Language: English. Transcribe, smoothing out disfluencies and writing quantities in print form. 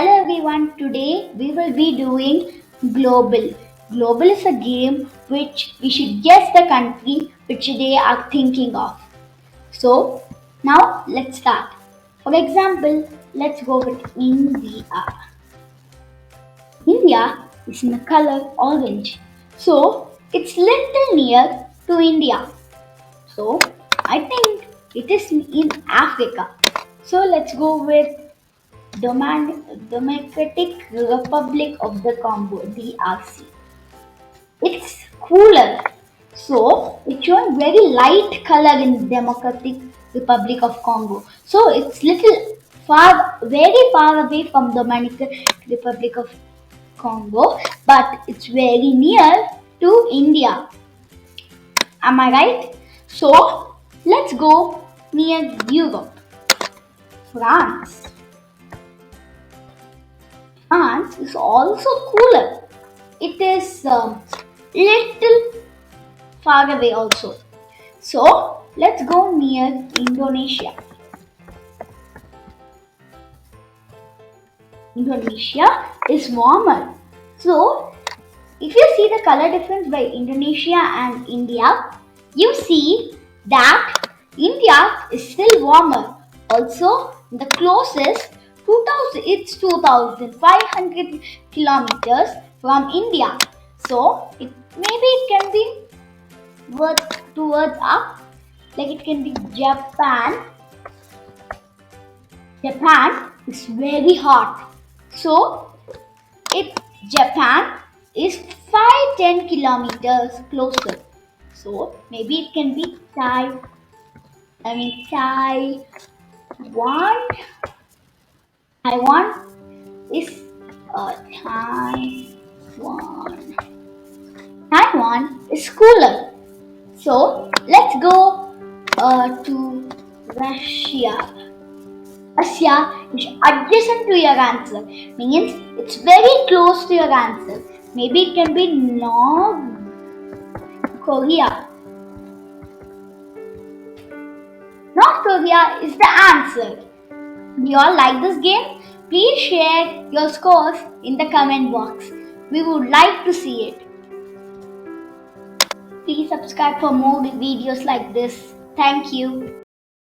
Hello everyone, today we will be doing Globle. Globle is a game which we should guess the country which they are thinking of. So now let's start. For example, let's go with India. India is in the color orange. So it's little near to India. So I think it is in Africa. So let's go with Democratic Republic of the Congo, DRC. It's cooler. So it's showing very light color in Democratic Republic of Congo. So it's little far, very far away from Democratic Republic of Congo, but it's very near to India. Am I right? So let's go near Europe. France. France is also cooler. It is little far away also. So let's go near Indonesia. Indonesia is warmer. So if you see the color difference by Indonesia and India, you see that India is still warmer. Also, the closest 2000 it's 2500 kilometers from India. So maybe it can be towards up, like it can be Japan. Japan is very hot. So if Japan is 510 kilometers closer. So maybe it can be Taiwan. Taiwan is Taiwan. Taiwan is cooler. So let's go to Russia. Russia is adjacent to your answer, means it's very close to your answer. Maybe it can be North Korea. North Korea is the answer. Do you all like this game? Please share your scores in the comment box. We would like to see it. Please subscribe for more videos like this. Thank you.